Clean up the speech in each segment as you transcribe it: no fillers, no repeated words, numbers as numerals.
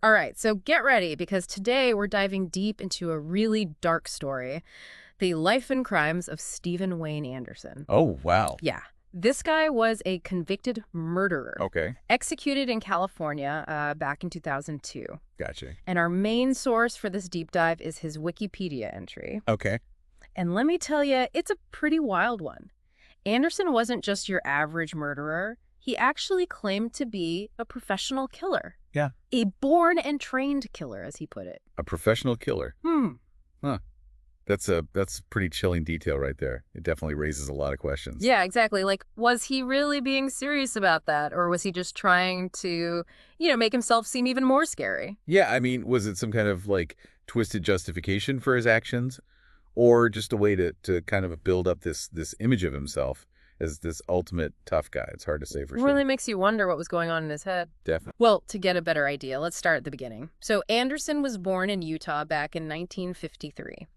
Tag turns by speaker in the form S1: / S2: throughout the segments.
S1: All right, so get ready because today we're diving deep into a really dark story, the life and crimes of Stephen Wayne Anderson.
S2: Oh, wow.
S1: Yeah, this guy was a convicted murderer,
S2: Okay.
S1: executed in California back in 2002.
S2: Gotcha.
S1: And our main source for this deep dive is his Wikipedia entry.
S2: Okay.
S1: And let me tell you, it's a pretty wild one. Anderson wasn't just your average murderer. He actually claimed to be a professional killer.
S2: Yeah.
S1: A born and trained killer, as he put it.
S2: A professional killer.
S1: Hmm.
S2: Huh. That's pretty chilling detail right there. It definitely raises a lot of questions.
S1: Yeah, exactly. Like, was he really being serious about that? Or was he just trying to, make himself seem even more scary?
S2: Yeah, I mean, was it some kind of like twisted justification for his actions? Or just a way to kind of build up this image of himself as this ultimate tough guy? It's hard to say for
S1: Really
S2: sure.
S1: makes you wonder what was going on in his head.
S2: Definitely.
S1: Well, to get a better idea, let's start at the beginning. So Anderson was born in Utah back in 1953.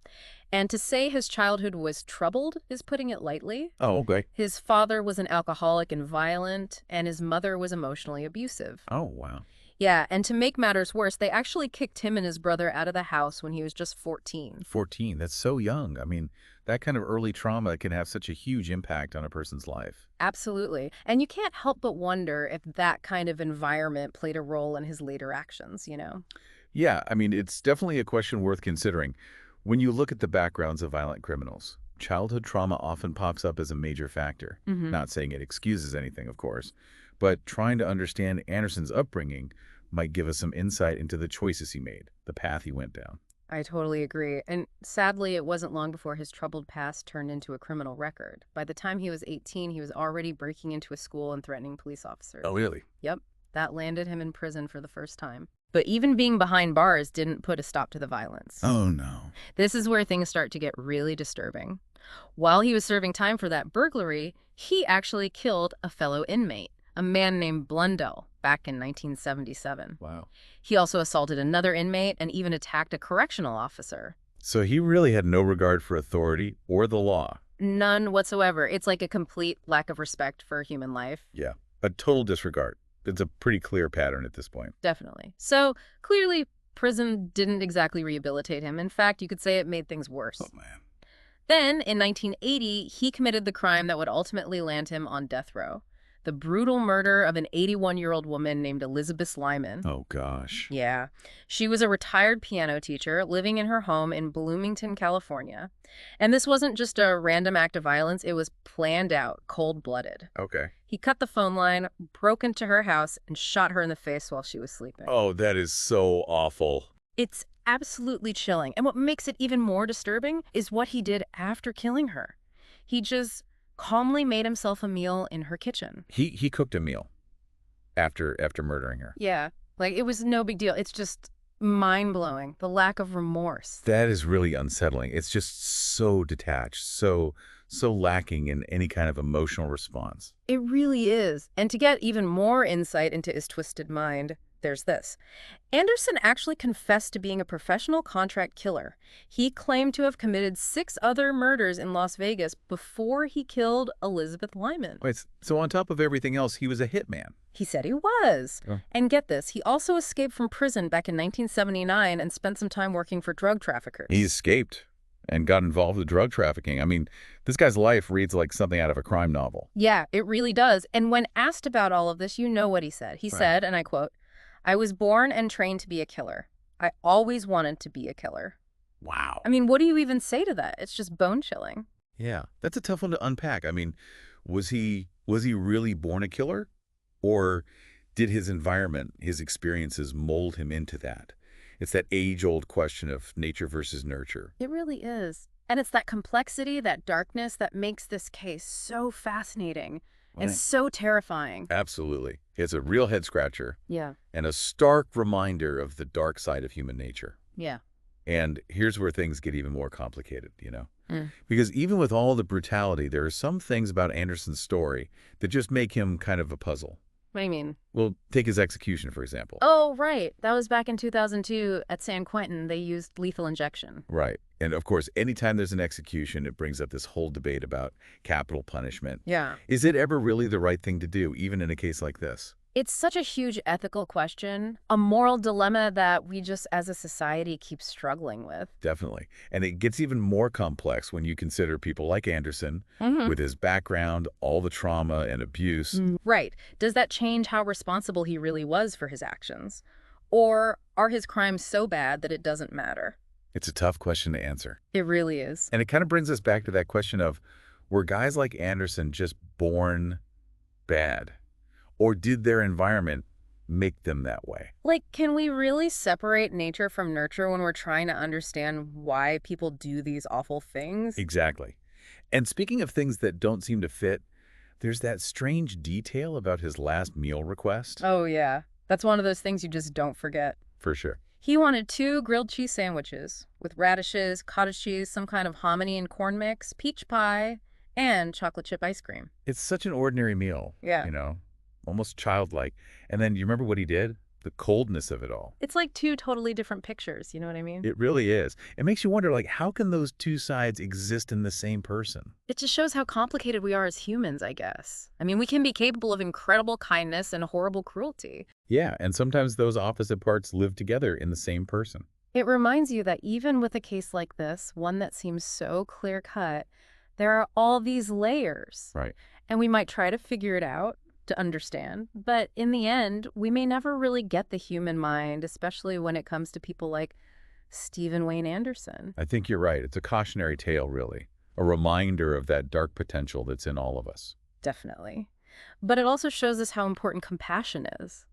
S1: And to say his childhood was troubled is putting it lightly.
S2: Oh, okay.
S1: His father was an alcoholic and violent, and his mother was emotionally abusive.
S2: Oh, wow.
S1: Yeah, and to make matters worse, they actually kicked him and his brother out of the house when he was just 14.
S2: 14. That's so young. I mean, that kind of early trauma can have such a huge impact on a person's life.
S1: Absolutely. And you can't help but wonder if that kind of environment played a role in his later actions.
S2: Yeah, I mean, it's definitely a question worth considering. When you look at the backgrounds of violent criminals, childhood trauma often pops up as a major factor.
S1: Hmm.
S2: Not saying it excuses anything, of course, but trying to understand Anderson's upbringing might give us some insight into the choices he made, the path he went down.
S1: I totally agree. And sadly, it wasn't long before his troubled past turned into a criminal record. By the time he was 18, he was already breaking into a school and threatening police officers.
S2: Oh, really?
S1: Yep, that landed him in prison for the first time. But even being behind bars didn't put a stop to the violence.
S2: Oh, no.
S1: This is where things start to get really disturbing. While he was serving time for that burglary, he actually killed a fellow inmate, a man named Blundell, back in 1977.
S2: Wow.
S1: He also assaulted another inmate and even attacked a correctional officer.
S2: So he really had no regard for authority or the law.
S1: None whatsoever. It's like a complete lack of respect for human life.
S2: Yeah, a total disregard. It's a pretty clear pattern at this point.
S1: Definitely. So clearly, prison didn't exactly rehabilitate him. In fact, you could say it made things worse.
S2: Oh, man.
S1: Then, in 1980, he committed the crime that would ultimately land him on death row. The brutal murder of an 81-year-old woman named Elizabeth Lyman.
S2: Oh, gosh.
S1: Yeah. She was a retired piano teacher living in her home in Bloomington, California. And this wasn't just a random act of violence, it was planned out, cold-blooded.
S2: Okay.
S1: He cut the phone line, broke into her house, and shot her in the face while she was sleeping.
S2: Oh, that is so awful.
S1: It's absolutely chilling. And what makes it even more disturbing is what he did after killing her. He just calmly made himself a meal in her kitchen.
S2: He cooked a meal after murdering her.
S1: Yeah, like it was no big deal. It's just mind-blowing, the lack of remorse.
S2: That is really unsettling. It's just so detached, so lacking in any kind of emotional response.
S1: It really is. And to get even more insight into his twisted mind, there's this. Anderson actually confessed to being a professional contract killer. He claimed to have committed 6 other murders in Las Vegas before he killed Elizabeth Lyman.
S2: Wait, so on top of everything else, he was a hitman.
S1: He said he was.
S2: Oh.
S1: And get this, he also escaped from prison back in 1979 and spent some time working for drug traffickers.
S2: He escaped and got involved with drug trafficking. I mean, this guy's life reads like something out of a crime novel.
S1: Yeah, it really does. And when asked about all of this, you know what he said. He said, and I quote, "I was born and trained to be a killer. I always wanted to be a killer."
S2: Wow.
S1: I mean, what do you even say to that? It's just bone-chilling.
S2: Yeah, that's a tough one to unpack. I mean, was he really born a killer? Or did his environment, his experiences mold him into that? It's that age-old question of nature versus nurture.
S1: It really is. And it's that complexity, that darkness that makes this case so fascinating and
S2: Right.
S1: so terrifying.
S2: Absolutely. It's a real head-scratcher
S1: Yeah,
S2: and a stark reminder of the dark side of human nature.
S1: yeah.
S2: And here's where things get even more complicated.
S1: Mm.
S2: Because even with all the brutality, there are some things about Anderson's story that just make him kind of a puzzle.
S1: What do you mean?
S2: Well, take his execution, for example.
S1: Oh, right. That was back in 2002 at San Quentin. They used lethal injection.
S2: Right. And of course, anytime there's an execution, it brings up this whole debate about capital punishment.
S1: Yeah.
S2: Is it ever really the right thing to do, even in a case like this?
S1: It's such a huge ethical question, a moral dilemma that we just as a society keep struggling with.
S2: Definitely. And it gets even more complex when you consider people like Anderson,
S1: Hmm.
S2: with his background, all the trauma and abuse.
S1: Right. Does that change how responsible he really was for his actions? Or are his crimes so bad that it doesn't matter?
S2: It's a tough question to answer.
S1: It really is.
S2: And it kind of brings us back to that question of, were guys like Anderson just born bad? Or did their environment make them that way?
S1: Like, can we really separate nature from nurture when we're trying to understand why people do these awful things?
S2: Exactly. And speaking of things that don't seem to fit, there's that strange detail about his last meal request.
S1: Oh, yeah. That's one of those things you just don't forget.
S2: For sure.
S1: He wanted 2 grilled cheese sandwiches with radishes, cottage cheese, some kind of hominy and corn mix, peach pie, and chocolate chip ice cream.
S2: It's such an ordinary meal,
S1: Yeah.
S2: almost childlike. And then you remember what he did? The coldness of it all.
S1: It's like 2 totally different pictures, you know what I mean?
S2: It really is. It makes you wonder, like, how can those two sides exist in the same person?
S1: It just shows how complicated we are as humans, I guess. I mean, we can be capable of incredible kindness and horrible cruelty.
S2: Yeah, and sometimes those opposite parts live together in the same person.
S1: It reminds you that even with a case like this, one that seems so clear-cut, there are all these layers.
S2: Right.
S1: And we might try to figure it out, to understand, but in the end, we may never really get the human mind, especially when it comes to people like Stephen Wayne Anderson.
S2: I think you're right. It's a cautionary tale, really. A reminder of that dark potential that's in all of us.
S1: Definitely. But it also shows us how important compassion is,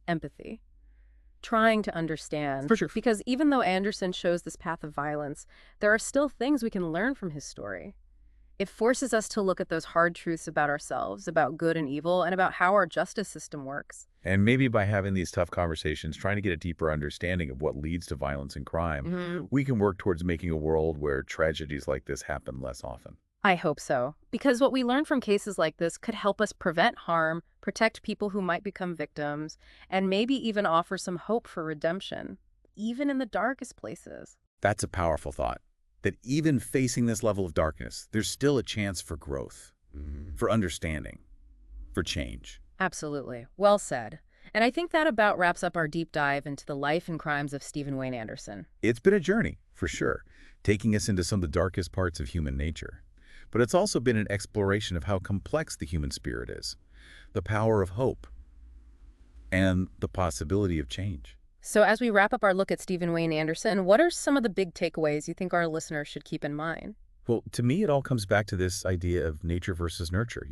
S1: empathy, trying to understand.
S2: For sure.
S1: Because even though Anderson shows this path of violence, there are still things we can learn from his story. It forces us to look at those hard truths about ourselves, about good and evil, and about how our justice system works.
S2: And maybe by having these tough conversations, trying to get a deeper understanding of what leads to violence and crime, we can work towards making a world where tragedies like this happen less often.
S1: I hope so. Because what we learn from cases like this could help us prevent harm, protect people who might become victims, and maybe even offer some hope for redemption, even in the darkest places.
S2: That's a powerful thought. That even facing this level of darkness, there's still a chance for growth, for understanding, for change.
S1: Absolutely. Well said. And I think that about wraps up our deep dive into the life and crimes of Stephen Wayne Anderson.
S2: It's been a journey, for sure, taking us into some of the darkest parts of human nature. But it's also been an exploration of how complex the human spirit is, the power of hope, and the possibility of change.
S1: So as we wrap up our look at Stephen Wayne Anderson, what are some of the big takeaways you think our listeners should keep in mind?
S2: Well, to me, it all comes back to this idea of nature versus nurture.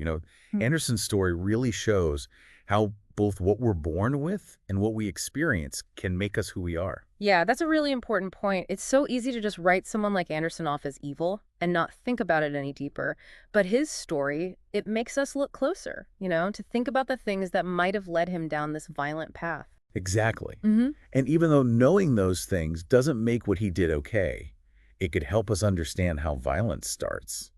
S1: Hmm.
S2: Anderson's story really shows how both what we're born with and what we experience can make us who we are.
S1: Yeah, that's a really important point. It's so easy to just write someone like Anderson off as evil and not think about it any deeper. But his story, it makes us look closer, to think about the things that might have led him down this violent path.
S2: Exactly.
S1: Hmm.
S2: And even though knowing those things doesn't make what he did okay, it could help us understand how violence starts.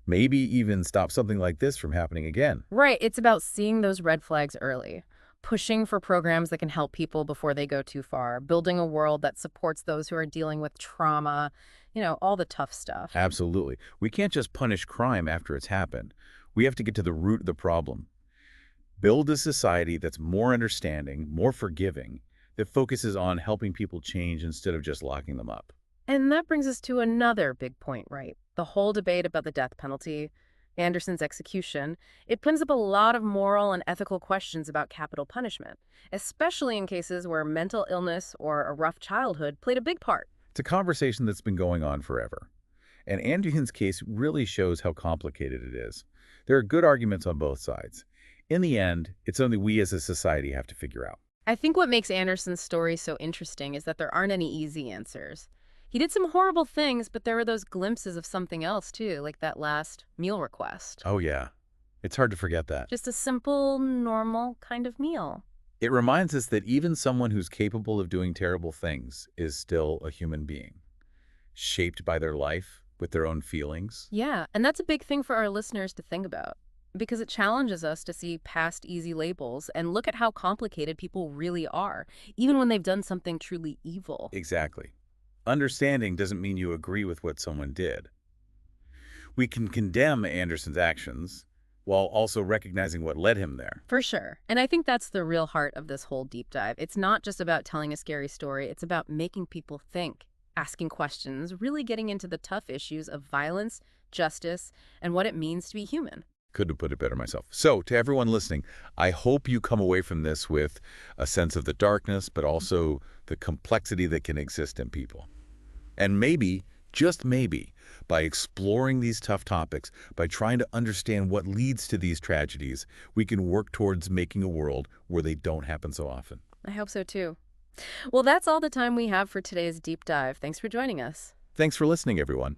S2: Maybe even stop something like this from happening again.
S1: Right. It's about seeing those red flags early, pushing for programs that can help people before they go too far, building a world that supports those who are dealing with trauma, all the tough stuff.
S2: Absolutely. We can't just punish crime after it's happened. We have to get to the root of the problem. Build a society that's more understanding, more forgiving, that focuses on helping people change instead of just locking them up.
S1: And that brings us to another big point, right? The whole debate about the death penalty, Anderson's execution, it brings up a lot of moral and ethical questions about capital punishment, especially in cases where mental illness or a rough childhood played a big part.
S2: It's a conversation that's been going on forever. And Anderson's case really shows how complicated it is. There are good arguments on both sides. In the end, it's something we as a society have to figure out.
S1: I think what makes Anderson's story so interesting is that there aren't any easy answers. He did some horrible things, but there were those glimpses of something else, too, like that last meal request.
S2: Oh, yeah. It's hard to forget that.
S1: Just a simple, normal kind of meal.
S2: It reminds us that even someone who's capable of doing terrible things is still a human being, shaped by their life, with their own feelings.
S1: Yeah, and that's a big thing for our listeners to think about, because it challenges us to see past easy labels and look at how complicated people really are, even when they've done something truly evil.
S2: Exactly. Understanding doesn't mean you agree with what someone did. We can condemn Anderson's actions while also recognizing what led him there.
S1: For sure. And I think that's the real heart of this whole deep dive. It's not just about telling a scary story, it's about making people think, asking questions, really getting into the tough issues of violence, justice, and what it means to be human.
S2: Couldn't have put it better myself. So, to everyone listening, I hope you come away from this with a sense of the darkness, but also the complexity that can exist in people. And maybe, just maybe, by exploring these tough topics, by trying to understand what leads to these tragedies, we can work towards making a world where they don't happen so often.
S1: I hope so too. Well, that's all the time we have for today's deep dive. Thanks for joining us.
S2: Thanks for listening, everyone.